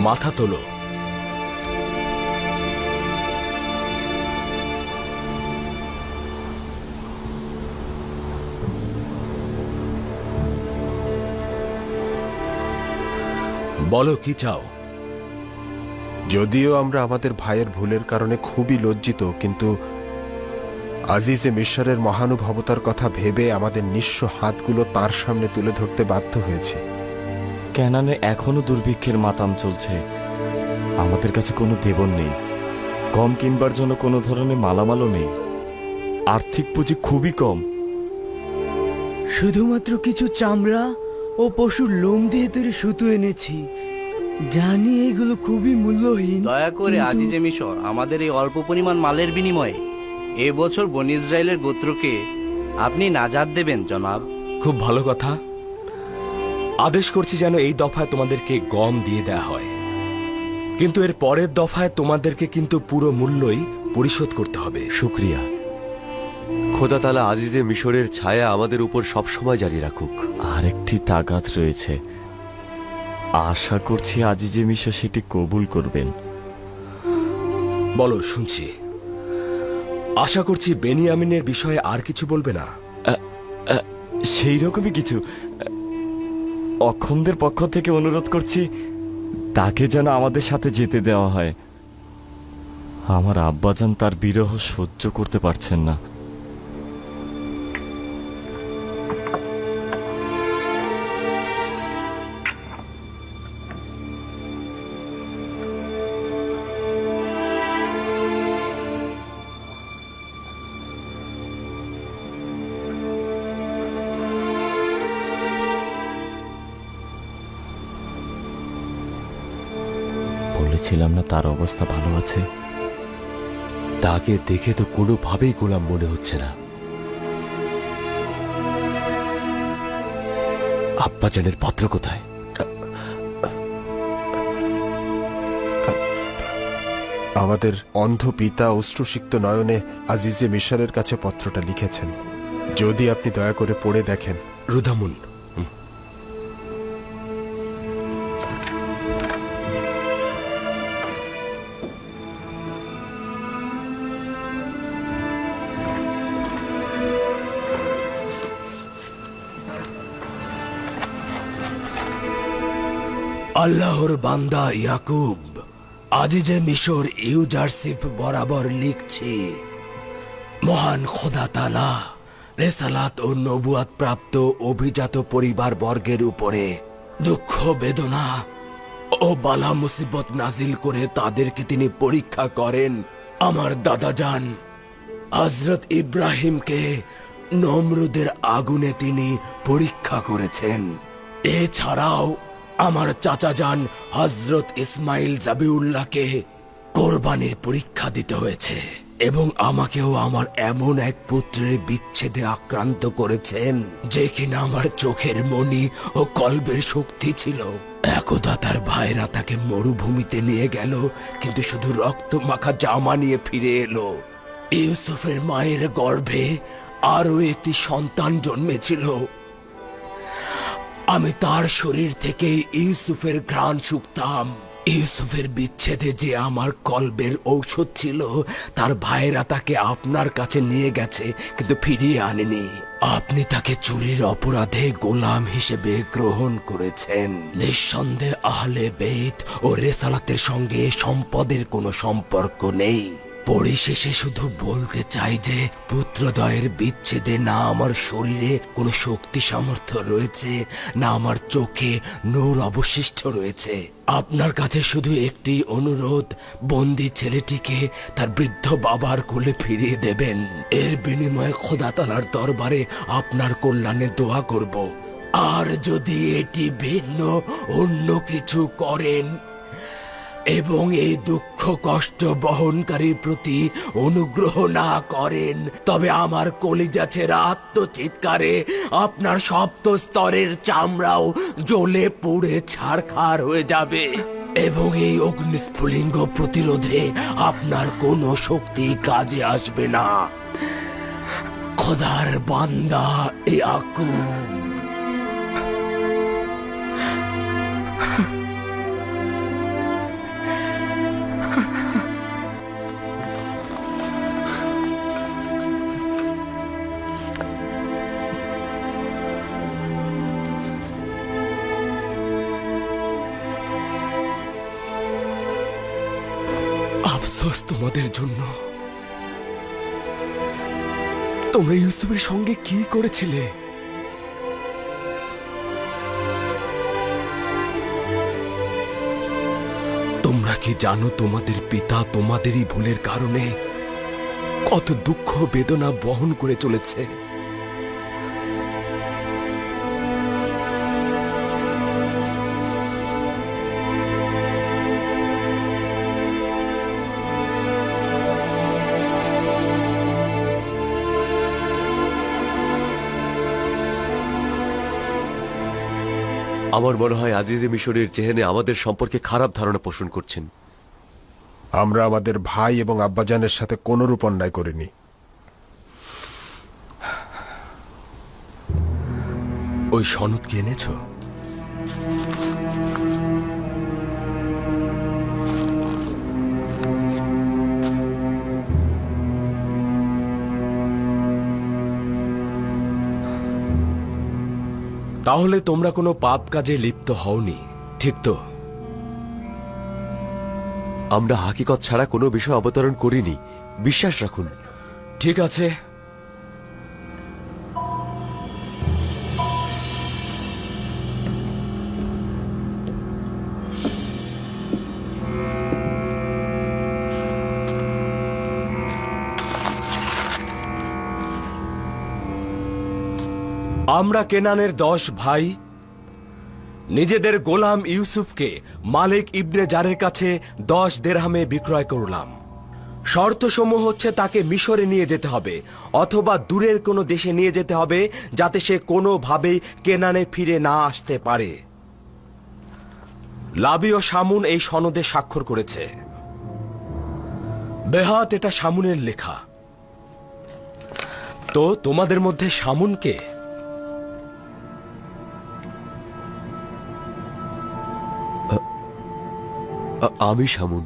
মাথা তোলো। বলো কি চাও? যদিও আমরা আমাদের ভাইয়ের ভুলের কারণে খুবই লজ্জিত, কিন্তু আজিজে মিশরের মহানুভবতার কথা ভেবে আমাদের নিঃস্ব হাতগুলো তার সামনে তুলে ধরতে বাধ্য হয়েছে। ক্যানানে এখনো দুর্ভিক্ষের মাতাম চলছে। আমাদের কাছে কোনো দেবন নেই, কম কিনবার জন্য কোনো ধরনের মালামালও নেই, আর্থিক পুঁজি খুবই কম। শুধুমাত্র কিছু চামড়া ও পশুর লোম দিয়ে তৈরি সুতো এনেছি। জানি এগুলো খুবই মূল্যহীন। দয়া করে আজিজে মিশর আমাদের এই অল্প পরিমাণ মালের বিনিময়ে এবছর বনি ইসরায়েলের গোত্রকে আপনি নাজাত দেবেন জনাব। খুব ভালো কথা। আদেশ করছি যেন এই দফায় তোমাদেরকে গম দিয়ে দেয়া হয়, কিন্তু এর পরের দফায় তোমাদেরকে কিন্তু পুরো মূল্যই পরিশোধ করতে হবে। শুক্রিয়া। খোদা তাআলা আজিজে মিশরের ছায়া আমাদের উপর সবসময় জারি রাখুক। আর একটি তাগাদ রয়েছে, আশা করছি আজিজে মিশর সেটি কবুল করবেন। বলো, শুনছি। আশা করছি বেনিয়ামিনের বিষয়ে আর কিছু বলবে না। সেই রকমই কিছু। অক্ষমদের পক্ষ থেকে অনুরোধ করছি তাকে যেন আমাদের সাথে যেতে দেওয়া হয়। আমার আব্বাজান তার বিরহ সহ্য করতে পারছেন না। বলেছিলাম না তার অবস্থা ভালো আছে? তাকে দেখে তো কোনোভাবেই গোলাম মনে হচ্ছে না। আব্বাজানের পত্র কোথায়? আমাদের অন্ধ পিতা অশ্রুসিক্ত নয়নে আজিজে মিশরের কাছে পত্রটা লিখেছেন, যদি আপনি দয়া করে পড়ে দেখেন। রুদামুন, আল্লাহর বান্দা ইয়াকুব, আজিজে মিশর ইউজারশিপ বরাবর লিখছি, মহান খোদা তাআলা রেসালাত ও নবুয়াত প্রাপ্ত অভিজাত পরিবার বর্গের উপরে দুঃখ বেদনা ও বালা মুসিবত নাজিল করে তাদেরকে তিনি পরীক্ষা করেন। আমার দাদাজান হযরত ইব্রাহিমকে নমরুদের আগুনে তিনি পরীক্ষা করেছেন। এছাড়াও আমার চাচাজান হযরত ইসমাইল জাবিউল্লাহকে কোরবানির পরীক্ষা দিতে হয়েছে, এবং আমাকেও আমার এমন এক পুত্রের বিচ্ছেদে আক্রান্ত করেছেন যে কিনা আমার চোখের মণি ও কল্পের শক্তি ছিল। একদা তার ভাইরা তাকে মরুভূমিতে নিয়ে গেল, কিন্তু শুধু রক্ত মাখা জামা নিয়ে ফিরে এলো। ইউসুফের মায়ের গর্ভে আরো একটি সন্তান জন্মেছিল। আমি তার শরীর থেকে ইউসুফের ঘ্রাণ শুঁকতাম। ইউসুফের বিচ্ছেদে যে আমার কলবের ঔষধ ছিল, তার ভাইরা তাকে আপনার কাছে নিয়ে গেছে, কিন্তু ফিরিয়ে আনেনি। আপনি তাকে চুরির অপরাধে গোলাম হিসেবে গ্রহণ করেছেন। নিঃসন্দেহে আহলে বেত ও রেসালাতের সঙ্গে সম্পদের কোনো সম্পর্ক নেই। পরিশেষে শুধু বলতে চাই যে পুত্রদ্বয়ের বিচ্ছেদে না আমার শরীরে কোনো শক্তি সামর্থ্য রয়েছে, না আমার চোখে নূর অবশিষ্ট রয়েছে। আপনার কাছে শুধু একটি অনুরোধ, বন্দি ছেলেটিকে তার বৃদ্ধ বাবার কোলে ফিরিয়ে দেবেন। এর বিনিময়ে খোদা তাআলার দরবারে আপনার কল্যাণে দোয়া করব। আর যদি এটি ভিন্ন অন্য কিছু করেন এবং এই দুঃখ কষ্ট বহনকারীর প্রতি অনুগ্রহ না করেন, তবে আমার কলিজা ছেঁড়া আত্মচিৎকারে আপনার সপ্ত স্তরের চামড়াও জ্বলে পুড়ে ছারখার হয়ে যাবে, এবং এই অগ্নিস্ফুলিঙ্গ প্রতিরোধে আপনার কোনো শক্তি কাজে আসবে না। খোদার বান্দা ইয়াকুব। আফসোস তোমাদের জন্য। তোমরা ইউসুফের সঙ্গে কি করেছিলে? তোমরা কি জানো তোমাদের পিতা তোমাদেরই ভুলের কারণে কত দুঃখ বেদনা বহন করে চলেছে? আমার মনে হয় আজিজে মিশরের চেহেনে আমাদের সম্পর্কে খারাপ ধারণা পোষণ করছেন। আমরা আমাদের ভাই এবং আব্বাজানের সাথে কোনরূপ অন্যায় করিনি। ওই সনদ কি এনেছ? তাহলে তোমরা কোনো পাপ কাজে লিপ্ত হওনি, ঠিক তো? আমরা হাকিকত ছাড়া কোনো বিষয় অবতরণ করিনি, বিশ্বাস রাখুন। ঠিক আছে, আমরা কেনানের 10 ভাই নিজেদের গোলাম ইউসুফকে মালিক ইবনে জারের কাছে 10 দেরহামে বিক্রয় করলাম। শর্তসমূহ হচ্ছে তাকে মিশরে নিয়ে যেতে হবে অথবা দূরের কোনো দেশে নিয়ে যেতে হবে যাতে সে কোনোভাবেই কেনানে ফিরে না আসতে পারে। লাবি ও শামুন এই সনদে স্বাক্ষর করেছে। বেহাত এটা শামুনের লেখা। তো তোমাদের মধ্যে শামুন কে? আমি শামুন।